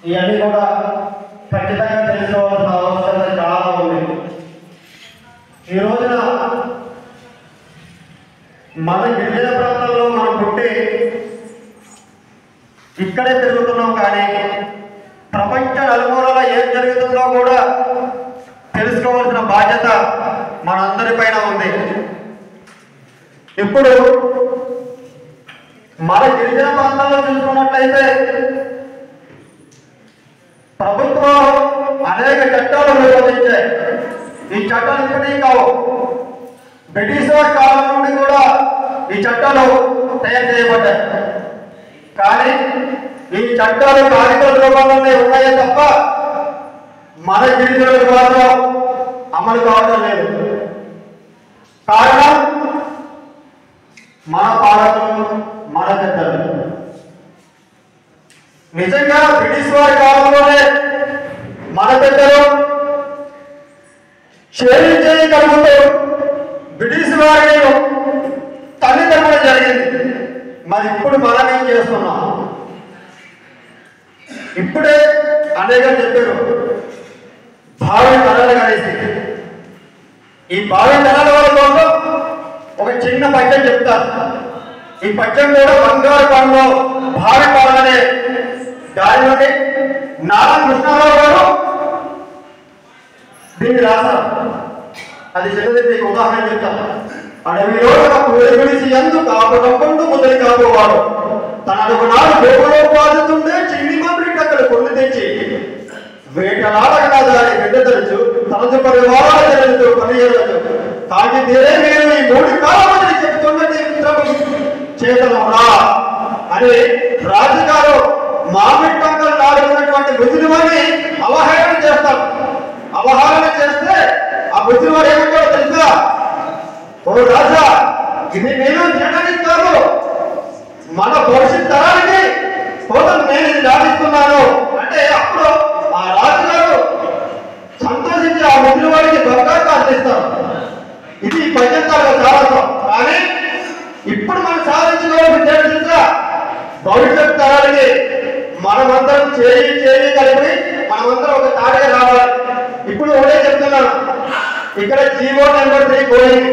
ఇవన్నీ కూడా ఖచ్చితంగా తెలుసుకోవాల్సిన అవసరం చాలా ఉంది. ఈ రోజున మన గిరిజన ప్రాంతంలో మనం పుట్టి ఇక్కడే పెరుగుతున్నాం, కానీ ప్రపంచ నలుమూలలో ఏం జరుగుతుందో కూడా తెలుసుకోవాల్సిన బాధ్యత మనందరిపైన ఉంది. ఇప్పుడు మన గిరిజన ప్రాంతాల్లో చూసుకున్నట్లయితే ప్రభుత్వం అనేక చట్టాలు రూపొందించాయి. ఈ చట్టాలు ఇప్పటికీ కావు, బ్రిటిష్ వారి కాలం నుండి కూడా ఈ చట్టాలు తయారు చేయబడ్డాయి. కానీ ఈ చట్టాలు కాగిత రూపంలోనే ఉన్నాయే తప్ప మన గిరిజనులకు మాత్రం అమలు కావడం లేదు. కారణం మన పాలకులు, మన పెద్దలు. నిజంగా బ్రిటిష్ వారి కాలంలోనే మన పెద్దలు చేయగలుగుతూ బ్రిటిష్ వారిని తల్లిదండ్రులు జరిగింది. మరి ఇప్పుడు మనం ఏం చేస్తున్నాం? ఇప్పుడే అనేక చెప్పారు భావి తరాలు కలిసి. ఈ భావి తరాల వాళ్ళ కోసం ఒక చిన్న పద్యం చెప్తారు. ఈ పద్యం కూడా బంగారు పనులో భావి పాలనే దారిలోనే నారా కృష్ణారావు గారు దీన్ని రాశారు. అది చిన్నది, మీకు ఉదాహరణ చెప్తాను. అడవిలో విడిసి ఎందుకు కాపుకుంటూ ముద్దని కాపువాడు తనకు నాడు దేవులో బాధితుండే చిన్ని మంత్రి అక్కడ కొన్ని తెచ్చి వేటలాడగా దాని బిడ్డ తెలుసు తనదు పరివారాలు తెలుసు పనిచేయవచ్చు తాగి తీరే మీరు ఈ 3 కాలమని చెప్తున్నది చేతనరా అని రాజుగారు మామిడి టంకలు నాడుతున్నటువంటి ముస్లింని అవహేళన చేస్తారు. అవహేళన చేస్తే ఆ ముస్లింవాడు ఏమంటాడో తెలుసా? ఓ రాజా, ఇది నేను నిర్ణయిస్తాను, మన భవిష్యత్ తరానికి కోసం నేను ఇది దాటిస్తున్నాను అంటే అప్పుడు ఆ రాజుగారు సంతోషించి ఆ ముస్లింవాడికి బంగారు అందిస్తారు. ఇది పద్యంతాలు సాహసం. కానీ ఇప్పుడు మనం సాధించుకోవాల్సింది తెలుసా? భవిష్యత్ తరాలకి మనమందరం చేయి కలిపి మనమందరం ఒక తాడిగా రావాలి. ఇప్పుడు ఒకటే చెప్తున్నాను, ఇక్కడ జీవో నెంబర్ 3 పోయింది.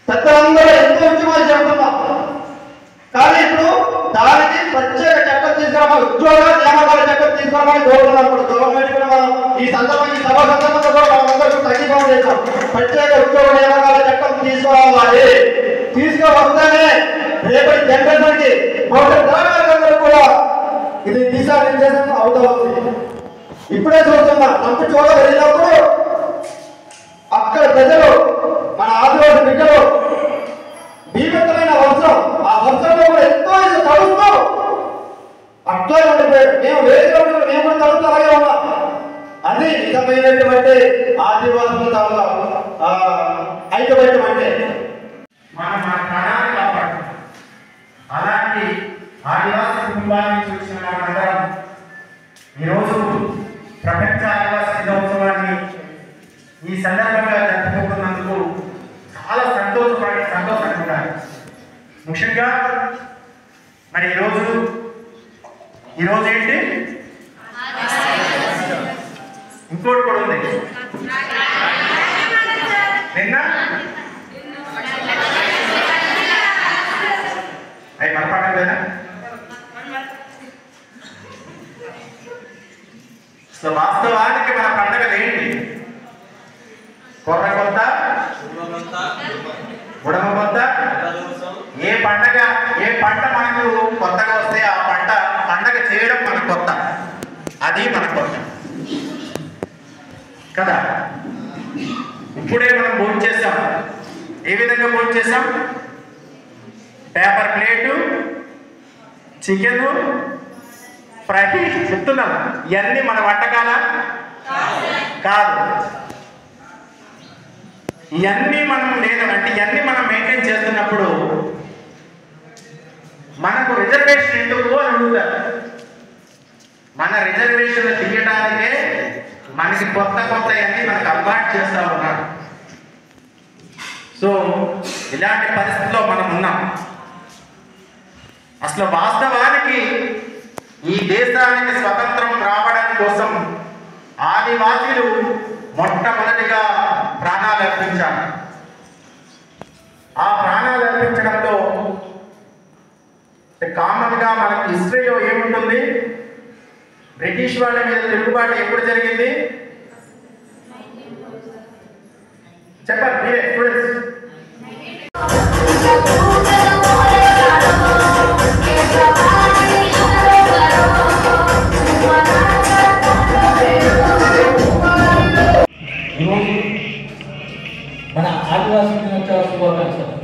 పెద్దలందరూ ఎంతో ఉద్యమాలు చెప్తున్నాం. కానీ ఇప్పుడు దానికి ప్రత్యేక చట్టం తీసుకురామని, ఉద్యోగ నియామకాల చట్టం తీసుకురామని కోరుతున్నాం. ఇప్పుడు గవర్నమెంట్ కూడా మనం ఈ సందర్భంగా, ఈ సభ సందర్భంగా కూడా మనందరికీ తగ్గిపోవడం చేస్తాం. ప్రత్యేక ఉద్యోగ నియామకాల చట్టం తీసుకురావాలి. తీసుకువస్తేనే రేపటి జనరేషన్కి భవిష్యత్ తరాలందరూ కూడా ఇది దిశానిర్దేశం అవుతుంది. ఇప్పుడే చూస్తున్నా, నంపి చోట వెళ్ళినప్పుడు అక్కడ ప్రజలు, మన ఆదివాసి బిడ్డలు భీకరమైన వర్షం, ఆ వర్షంలో కూడా ఎంతో తడుస్తూ అట్లా ఉండిపోయారు. మేము వేరే మేము కూడా తడుస్తూ అలాగే ఉన్నాం. అది నిజమైనటువంటి ఆదివాసుల ఐక్యమైన అంటే మనం మన ప్రాణాన్ని కాపాడు. అలాంటి ఆదివాసీ కుటుంబాన్ని చూసిన మనందరం ఈరోజు ప్రపంచ ఆదివాసీ దినోత్సవాన్ని ఈ సందర్భంగా జరుపుకుంటున్నందుకు చాలా సంతోషంగా ఉన్నారు. ముఖ్యంగా మరి ఈరోజు ఏంటి, ఇంకోటి కూడా ఉంది. నిన్న అవి కనపడలేదా? సో వాస్తవానికి మన పండుగలు ఏంటి? కొర్ర కొత్త, ఉడమ కొత్త. ఏ పంట మనకు కొత్తగా వస్తే ఆ పండగ చేయడం మన కొత్త, అది మన కొత్త కదా. ఇప్పుడే మనం భోజనం చేస్తాం. ఏ విధంగా భోజనం చేస్తాం? పేపర్ ప్లేటు, చికెన్ ఫ్రై చెప్తున్నాం. ఇవన్నీ మన వంటకాల కాదు. ఇవన్నీ మనం లేదంటే ఇవన్నీ మనం మెయింటైన్ చేస్తున్నప్పుడు మనకు రిజర్వేషన్ ఎందుకు అని అడుగుతారు. మన రిజర్వేషన్ తీయడానికే మనకి కొత్త అన్నీ మనకు అలవాటు చేస్తూ ఉన్నారు. సో ఇలాంటి పరిస్థితుల్లో మనం ఉన్నాం. అసలు వాస్తవానికి ఈ దేశానికి స్వతంత్రం రావడం కోసం ఆదివాసీలు మొట్టమొదటిగా ప్రాణాలు అర్పించారు. ఆ ప్రాణాలు అర్పించడంలో కామన్గా మనకి హిస్టరీలో ఏముంటుంది? బ్రిటిష్ వాళ్ళ మీద తిరుగుబాటు ఎప్పుడు జరిగింది? చెప్పండి మీరే స్టూడెంట్స్. ఈరోజు మన ఆదివాసీ దినోత్సవ శుభాకాంక్షలు.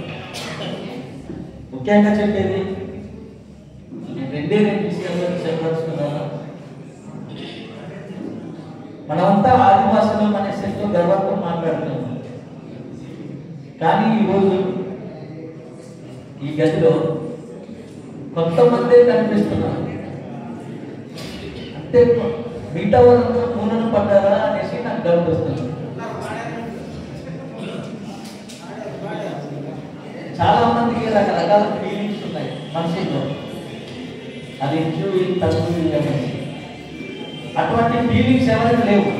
ముఖ్యంగా చెప్పేది నేను రెండు విషయాలు చెప్పదలుచుకున్నాను. మనమంతా ఆదివాసులు అనే సెట్లో గర్వంతో మాట్లాడుతున్నాం. కానీ ఈరోజు ఈ గదిలో కొంతమందే కనిపిస్తున్నారు. అంటే మిగతా వాళ్ళందరూ మూలను పడ్డారా అనేసి నాకు డౌట్ వస్తుంది. చాలా మందికి రకరకాల ఫీలింగ్స్ ఉన్నాయి మనిషిలో. అది ఇచ్చు ఇది తక్కువ అనేసి అటువంటి ఫీలింగ్స్ ఎవరికి లేవు.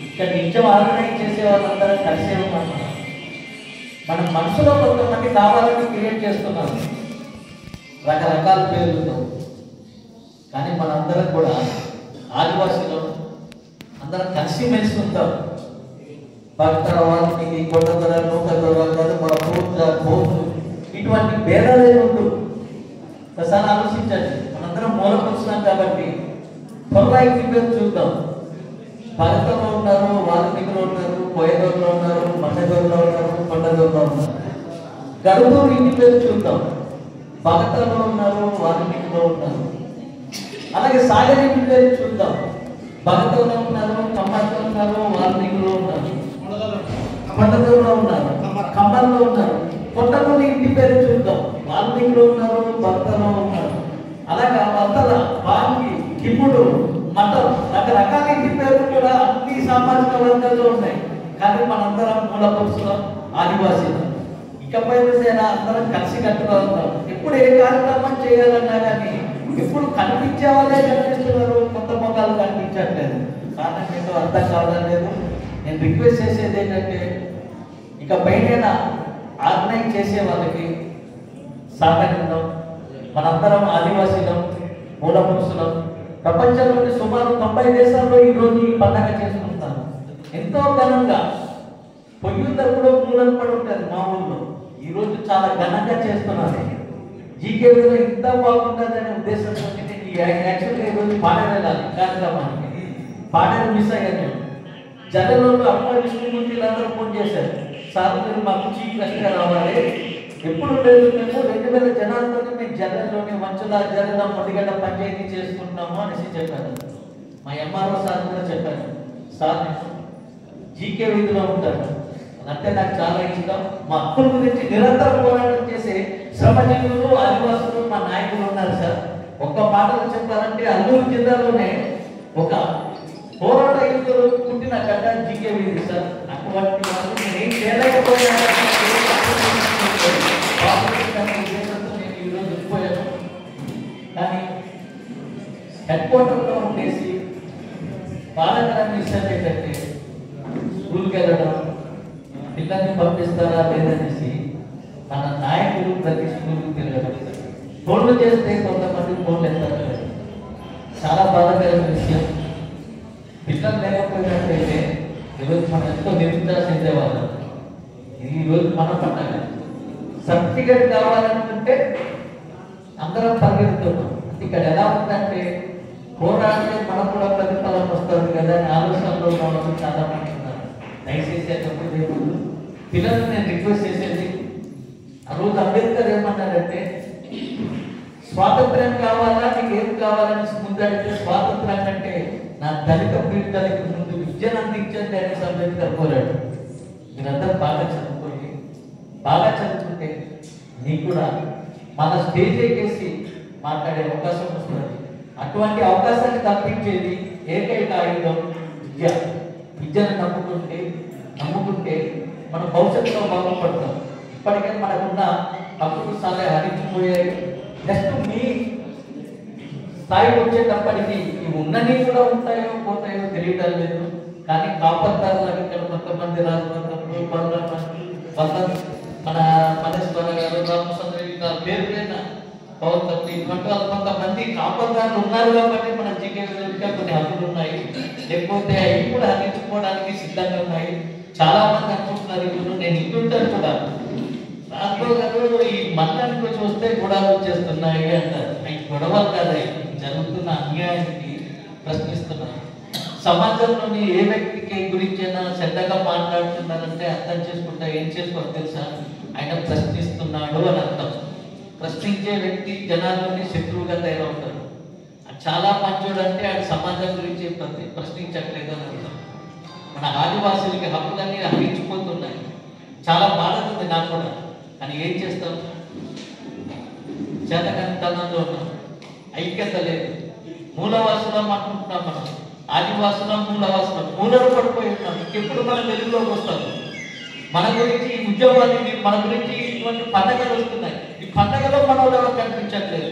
ఇక్కడ నిత్యం ఆర్గనైజ్ చేసే వాళ్ళందరూ కలిసే ఉన్నారు. మన మనసులో కొంతమంది కావాలని క్రియేట్ చేస్తున్నారు రకరకాల పేర్లతో. కానీ మనందరం కూడా ఆదివాసీలో అందరం కలిసిమెలిసి ఉంటారు. భక్తర వాల్మీకి కొండదొర నూకదొర గదుమ పూజ భోజు ఇటువంటి భేదాలే ఉండు. ఒకసారి ఆలోచించండి. మనందరం మూలపరుస్తున్నాం కాబట్టి త్వరగా ఇంటి పేరు చూద్దాం. భక్తలో ఉన్నారు, వాల్మీకిలో ఉన్నారు, కోయదూరులో ఉన్నారు, మండదూరులో ఉన్నారు, కొండదూరులో ఉన్నారు. గడుదూరు ఇంటి పేరు చూద్దాం. భక్తలో ఉన్నారు, వాల్మీకిలో ఉన్నారు. అలాగే సాగర్ ఇంటి పేరు చూద్దాం. భక్తలో ఉన్నారు, కమ్మలో ఉన్నారు, వాల్మీకిలో ఉన్నారు, కొండదూరులో ఉన్నారు, కమ్మల్లో ఉన్నారు. కొండదూరు ఇంటి పేరు చూద్దాం. వాల్మీకిలో ఉన్నారు, భక్తలో ఉన్నారు. అలాగే వద్దల, వాల్మీ, కిప్పుడు, మతం రకరకాల ఇంటి పేర్లు కూడా అన్ని సామాజిక వర్గాల్లో ఉన్నాయి. కానీ మనందరం మూల పురుషులం, ఆదివాసీలు. ఇకపై అందరం కలిసి కట్టుగా ఉంటాం. ఎప్పుడు ఏ కార్యక్రమం చేయాలన్నా కానీ ఎప్పుడు కనిపించే వాళ్ళే కనిపిస్తున్నారు, కొత్త మొక్కలు కనిపించట్లేదు. కారణం ఏంటో అర్థం కావడం లేదు. నేను రిక్వెస్ట్ చేసేది ఏంటంటే ఇక పైన ఆర్గనైజ్ చేసే వాళ్ళకి సహకరిద్దాం. మనందరం ఆదివాసీలం, మూల పురుషులం. ప్రపంచంలోని సుమారు 90 దేశాల్లో ఈరోజు ఈ పండగ చేసుకుంటాను. ఎంతో ఘనంగా పొయ్యుందరు కూడా మూలను పడి ఉంటుంది మా ఊళ్ళో. ఈరోజు చాలా ఘనంగా చేస్తున్నారు. జీకే విధంగా ఇంత బాగుంటుంది అనే ఉద్దేశంతో యాక్చువల్గా ఈరోజు పాడేరు వెళ్ళాలి కార్యక్రమానికి. పాడేరు మిస్ అయ్యాను. జనంలో అమ్మ విష్ణుమూర్తి అందరూ ఫోన్ చేశారు, సార్ మీరు మాకు చీఫ్ గెస్ట్గా రావాలి. ఎప్పుడు లేదు, మేము 2000 జనాలతో మేము జనంలోని మంచుల జనం మొదటిగడ్డ పంచాయతీ చేసుకుంటున్నాము అనేసి చెప్పారు. మా ఎంఆర్ఓ సార్ కూడా చెప్పారు, సార్ జీకే వీధిలో ఉంటారు అంటే నాకు చాలా ఇష్టం. మా హక్కుల గురించి నిరంతరం పోరాటం చేసే శ్రమజీవులు, ఆదివాసులు మా నాయకులు ఉన్నారు సార్. ఒక్క మాటలు చెప్పాలంటే అల్లూరు జిల్లాలోనే ఒక పోరాట యుద్ధులు పుట్టిన గడ్డ జీకే వీధి సార్. అటువంటి వాళ్ళు నేనేం చేయలేకపోయాను. నేను ఈరోజు వెళ్ళిపోయాను. కానీ హెడ్ క్వార్టర్లో ఉండేసి బాలకరాన్ని ఇష్టం ఏంటంటే స్కూల్కి వెళ్ళడం, పిల్లల్ని పంపిస్తారా లేదనేసి మన నాయకులు ప్రతి స్కూల్కి తిరగడం. ఫోన్లు చేస్తే కొంతమంది ఫోన్లు ఎత్తారు. చాలా బాధాకరమైన విషయం. పిల్లలు లేకపోయినట్టయితే ఈరోజు మనం ఎంతో నిరుద్దాసిందే వాళ్ళం. ఈరోజు మన పండగ. సర్టిఫికేట్ కావాలనుకుంటే అందరం పరిగెడుతున్నాం. ఇక్కడ ఎలా ఉందంటే పోరాడితే మనకు కూడా ప్రతిఫలం వస్తుంది కదా అని ఆలోచనలో ఉన్న చాలా మంది ఉన్నారు. దయచేసి అటువంటి పిల్లలు నేను రిక్వెస్ట్ చేసేది, ఆ రోజు అంబేద్కర్ ఏమన్నారంటే స్వాతంత్ర్యం కావాలా, నీకు ఏం కావాలని ముందడితే స్వాతంత్ర్యం కంటే నా దళిత పీడితులకి ముందు విద్యను అందించండి అనేసి అంబేద్కర్ కోరాడు. మీరందరూ బాగా చదువుకోండి. బాగా చదువుకుంటే నీకు కూడా మన స్టేజ్ ఎక్కేసి మాట్లాడే అవకాశం వస్తుంది. అటువంటి అవకాశాన్ని తప్పించేది ఏకైక ఆయుధం విద్య. విద్యను నమ్ముకుంటే మన భవిష్యత్తులో బాగుపడతాం. ఇప్పటికే మనకున్న హక్కులు చాలా హరించిపోయాయి. నెక్స్ట్ మీ స్థాయికి వచ్చేటప్పటికి ఇవి ఉన్నవి కూడా ఉంటాయో పోతాయో తెలియటం లేదు. కానీ కాపర్దారులకు ఇక్కడ కొంతమంది మన మనేశ్వర గారు, రామచంద్ర గారు పేరు పైన కొంతమంది కాపర్దారులు ఉన్నారు కాబట్టి మన జీకే కొన్ని హక్కులు ఉన్నాయి. లేకపోతే అవి కూడా హరించుకోవడానికి సిద్ధంగా ఉన్నాయి. చాలా మంది అనుకుంటున్నారు, ఇప్పుడు నేను ఇంటుంటాను కూడా, రాష్ట్రంలో గారు ఈ మండలానికి వచ్చి వస్తే గొడవలు వచ్చేస్తున్నాయి అంటారు. అవి గొడవలు కాదు, జరుగుతున్న అన్యాయానికి ప్రశ్నిస్తున్నారు. సమాజంలోని ఏ వ్యక్తికి గురించైనా చెడ్డగా మాట్లాడుతున్నారంటే అర్థం చేసుకుంటా ఏం చేసుకోవాలి తెలుసా, ఆయన ప్రశ్నిస్తున్నాడు అని అర్థం. ప్రశ్నించే వ్యక్తి జనాల్లోని శత్రువుగా తయారవుతాడు. చాలా మంచోడు అంటే ఆయన సమాజం గురించి ప్రశ్నించట్లేదు అని అర్థం. మన ఆదివాసులకి హక్కులన్నీ హరించిపోతున్నాయి. చాలా బాధతుంది నాకు కూడా, కానీ ఏం చేస్తాం, చేతకంతనంలో ఉన్నాం, ఐక్యత లేదు. మూలవాసులం అనుకుంటున్నాం, మనం ఆదివాసులం మూలవాసులం, మూలలో పడిపోయి ఉన్నాం. ఇంకెప్పుడు మనం వెలుగులోకి వస్తాం. మన గురించి ఈ ఉద్యోగాలు, మన గురించి ఇటువంటి పండగలు వస్తున్నాయి. ఈ పండగలో మన ఎవరు కనిపించట్లేదు.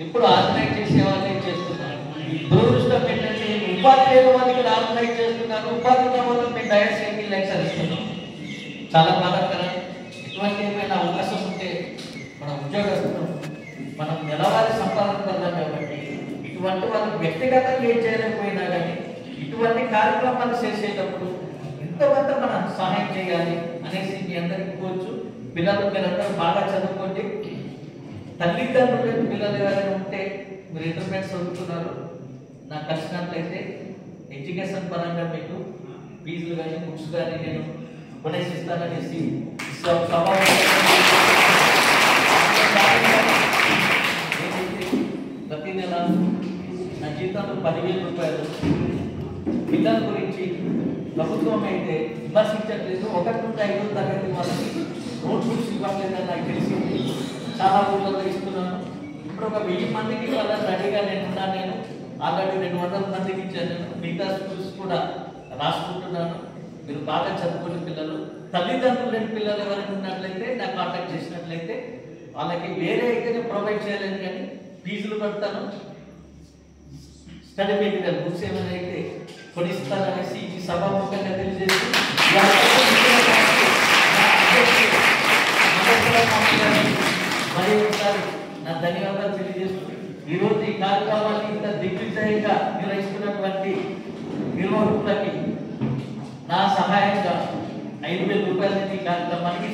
ఇప్పుడు ఆర్గనైజ్ చేసే వాళ్ళే చేస్తున్నారు. దురదృష్టం ఏంటంటే ఉపాధి లేని వాళ్ళకి ఆర్గనైజ్ చేస్తున్నారు, ఉపాధి ఉన్న వాళ్ళకి మేము డైరెక్ట్ లెక్చర్ ఇస్తున్నాం. చాలా బాధాకరం. ఇటువంటి ఏమైనా అవకాశం ఉంటే మన ఉద్యోగస్తులు మనం నెలవారీ సంపాదన పొందాం కాబట్టి ఇటువంటి వాళ్ళకి వ్యక్తిగతంగా ఏం చేయలేకపోయినా కానీ ఇటువంటి కార్యక్రమాలు చేసేటప్పుడు ఎంతమంది మనం సహాయం చేయాలి అనేసి మీ అందరికీ కోరుచు. పిల్లలు మీరందరూ బాగా చదువుకోండి. తల్లిదండ్రులు పిల్లలు ఎవరైనా ఉంటే మీరు ఇంటర్మీడియట్ చదువుతున్నారు, నాకు కలిసినట్లయితే ఎడ్యుకేషన్ పరంగా మీకు ఫీజులు కానీ బుక్స్ కానీ నేను కొనేసిస్తాననేసి ప్రతి నెల నా జీతం 10,000 రూపాయలు. పిల్లల గురించి ప్రభుత్వం అయితే విమర్శించట్లేదు. 1 నుండి 5వ తరగతి వాళ్ళకి నోట్ బుక్స్ ఇవ్వట్లేదని నాకు తెలిసింది. చాలా ఊళ్ళలో ఇస్తున్నాను. ఇప్పుడు ఒక 1000 మందికి వాళ్ళని రెడీగా నేను ఆల్రెడీ 200 మందికి ఇచ్చాను. మిగతా స్కూల్స్ కూడా రాసుకుంటున్నాను. మీరు బాగా చదువుకునే పిల్లలు, తల్లిదండ్రులు లేని పిల్లలు ఎవరైనా ఉన్నట్లయితే నాకు కాంటాక్ట్ చేసినట్లయితే వాళ్ళకి వేరే అయితే ప్రొవైడ్ చేయలేను, కానీ ఫీజులు కడతాను. స్టడీ మెటీరియల్ బుక్స్ ఏమైనా అయితే కొనిస్తాననేసి ఈ సభాముఖంగా తెలియజేసి మరి ఒకసారి నా ధన్యవాదాలు తెలియజేస్తూ ఈరోజు ఈ కార్యక్రమాన్ని ఇంత దిగ్విజయంగా నిర్వహిస్తున్నటువంటి నిర్వాహకులకి నా సహాయంగా 5,000 రూపాయల ఈ కార్యక్రమానికి